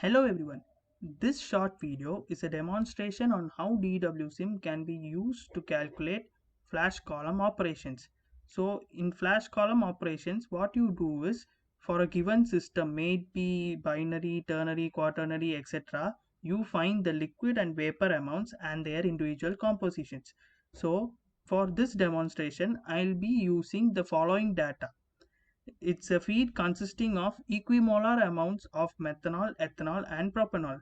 Hello everyone. This short video is a demonstration on how DWSIM can be used to calculate flash column operations. So in flash column operations, what you do is for a given system, may it be binary, ternary, quaternary, etc., you find the liquid and vapor amounts and their individual compositions. So for this demonstration, I'll be using the following data. It's a feed consisting of equimolar amounts of methanol, ethanol, and propanol,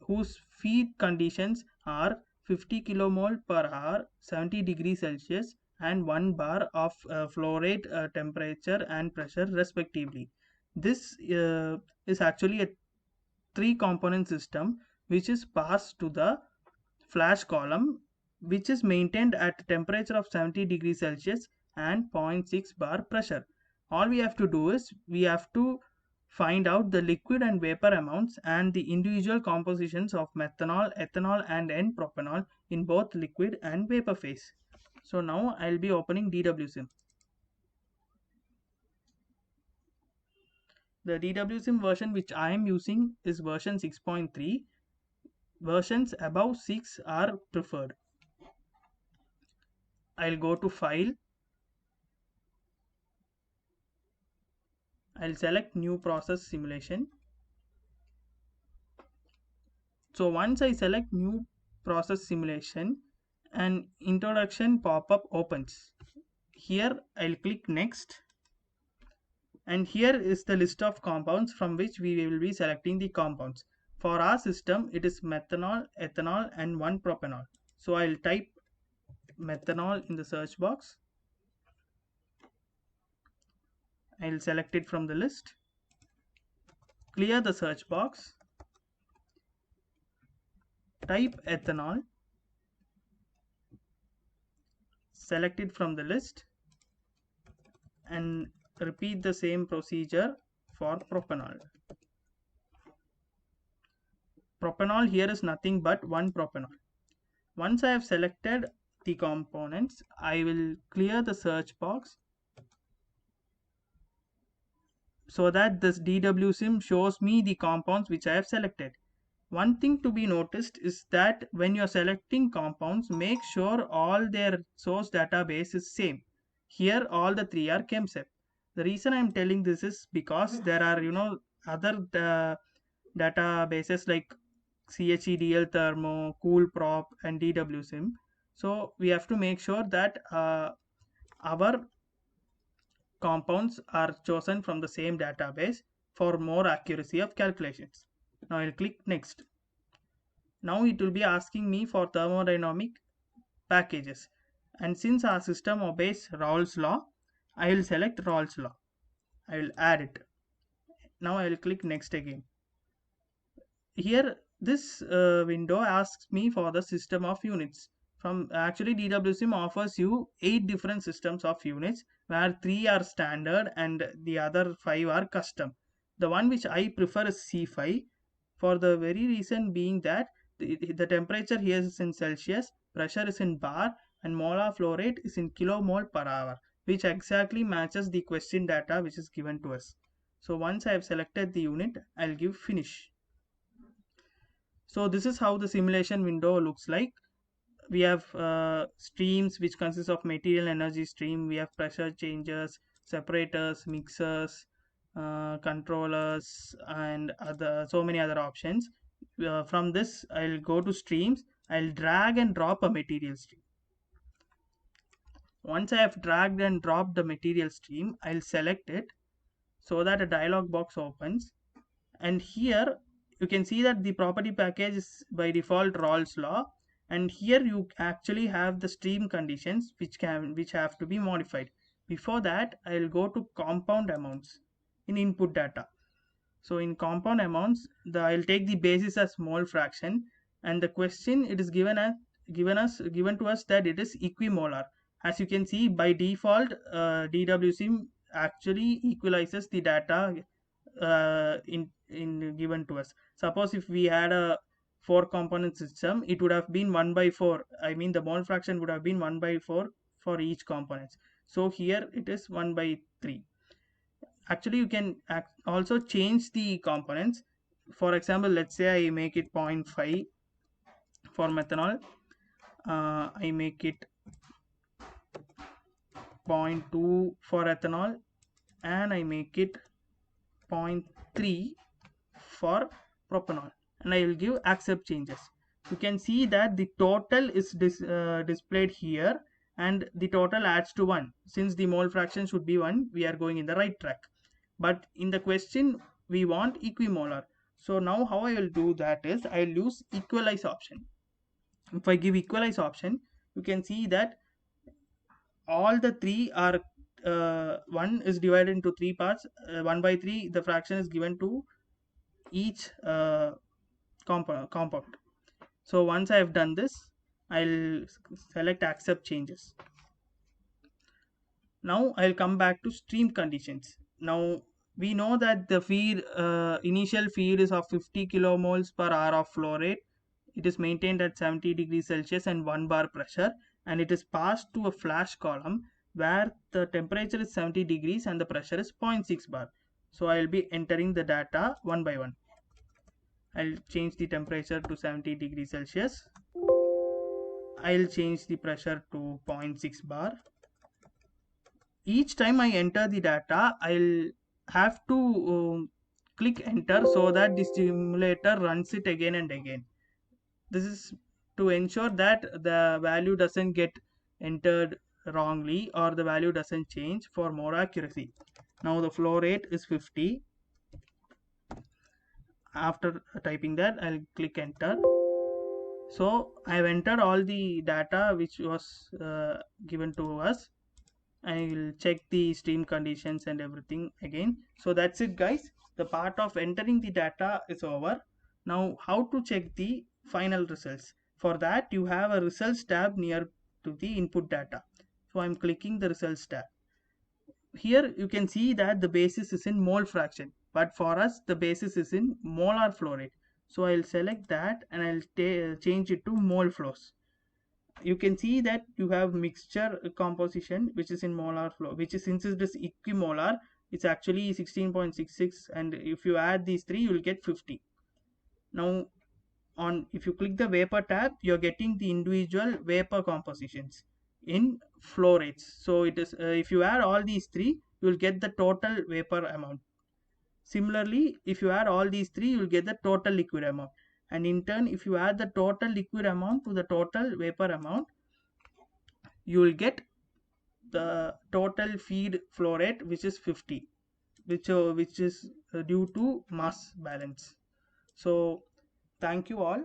whose feed conditions are 50 kilomole per hour, 70 degrees Celsius, and 1 bar of flow rate, temperature, and pressure, respectively. This is actually a three component system which is passed to the flash column, which is maintained at temperature of 70 degrees Celsius and zero point 0.6 bar pressure. All we have to do is we have to find out the liquid and vapor amounts and the individual compositions of methanol, ethanol, and N-propanol in both liquid and vapor phase. So now I'll be opening DWSIM. The DWSIM version which I am using is version 6.3. Versions above 6 are preferred. I'll go to File. I'll select New Process Simulation. So once I select New Process Simulation, an introduction pop-up opens. Here I'll click Next, and here is the list of compounds from which we will be selecting the compounds. For our system, it is methanol, ethanol, and 1-propanol. So I'll type methanol in the search box. I'll select it from the list. Clear the search box. Type ethanol. Select it from the list and repeat the same procedure for propanol. Propanol here is nothing but 1-propanol. Once I have selected the components, I will clear the search box so that this DWSIM shows me the compounds which I have selected. One thing to be noticed is that when you are selecting compounds, make sure all their source database is same. Here all the three are ChemSep. The reason I am telling this is because there are other databases like CHEDL Thermo, CoolProp, and DWSIM. So we have to make sure that our compounds are chosen from the same database for more accuracy of calculations. Now I'll click Next. Now it will be asking me for thermodynamic packages, and since our system obeys Raoult's law, I will select Raoult's law. I will add it. Now I will click Next again. Here this window asks me for the system of units. From actually DWSIM offers you 8 different systems of units, where 3 are standard and the other 5 are custom. The one which I prefer is C5, for the very reason being that the temperature here is in Celsius, pressure is in bar, and molar flow rate is in kilomole per hour, which exactly matches the question data which is given to us. So once I have selected the unit, I'll give finish. So this is how the simulation window looks like. We have streams which consist of material energy stream. We have pressure changers, separators, mixers, controllers, and other so many other options. From this, I'll go to streams. I'll drag and drop a material stream. Once I have dragged and dropped the material stream, I'll select it so that a dialog box opens. And here you can see that the property package is by default Raoult's law, and here you actually have the stream conditions which have to be modified. Before that, I'll go to compound amounts in input data. So in compound amounts, I'll take the basis as mole fraction, and the question it is given to us that it is equimolar. As you can see, by default, DWSIM actually equalizes the data in given to us. Suppose if we had a 4 component system, it would have been 1 by 4. I mean the mole fraction would have been 1 by 4 for each component. So here it is 1 by 3. Actually you can also change the components. for example, let's say I make it 0.5 for methanol, I make it 0.2 for ethanol, and I make it 0.3 for propanol, and I will give accept changes. You can see that the total is displayed here, and the total adds to 1. Since the mole fraction should be 1, we are going in the right track. But in the question we want equimolar. So now how I will do that is I will use equalize option. If I give equalize option, you can see that all the three are 1 is divided into 3 parts. 1 by 3 the fraction is given to each compound. So once I have done this, I'll select accept changes. Now I'll come back to stream conditions. Now we know that the feed initial feed is of 50 kilomoles per hour of flow rate. It is maintained at 70 degrees Celsius and 1 bar pressure, and it is passed to a flash column where the temperature is 70 degrees and the pressure is 0.6 bar. So I'll be entering the data one by one. I'll change the temperature to 70 degrees Celsius. I'll change the pressure to 0.6 bar. Each time I enter the data, I'll have to click enter so that the simulator runs it again and again. This is to ensure that the value doesn't get entered wrongly or the value doesn't change for more accuracy. Now the flow rate is 50. After typing that, I'll click enter. So I've entered all the data which was given to us. I will check the stream conditions and everything again. So that's it, guys. The part of entering the data is over. Now how to check the final results? For that you have a results tab near to the input data. So I'm clicking the results tab. Here you can see that the basis is in mole fraction, but for us the basis is in molar flow rate. So I'll select that and I'll change it to mole flows. You can see that you have mixture composition which is in molar flow, which is, since it is equimolar, it's actually 16.66, and if you add these three you will get 50. Now if you click the vapor tab, you're getting the individual vapor compositions in flow rates. So it is if you add all these three, you will get the total vapor amount. Similarly, if you add all these three, you will get the total liquid amount, and in turn if you add the total liquid amount to the total vapor amount, you will get the total feed flow rate, which is 50, which is due to mass balance. So thank you all.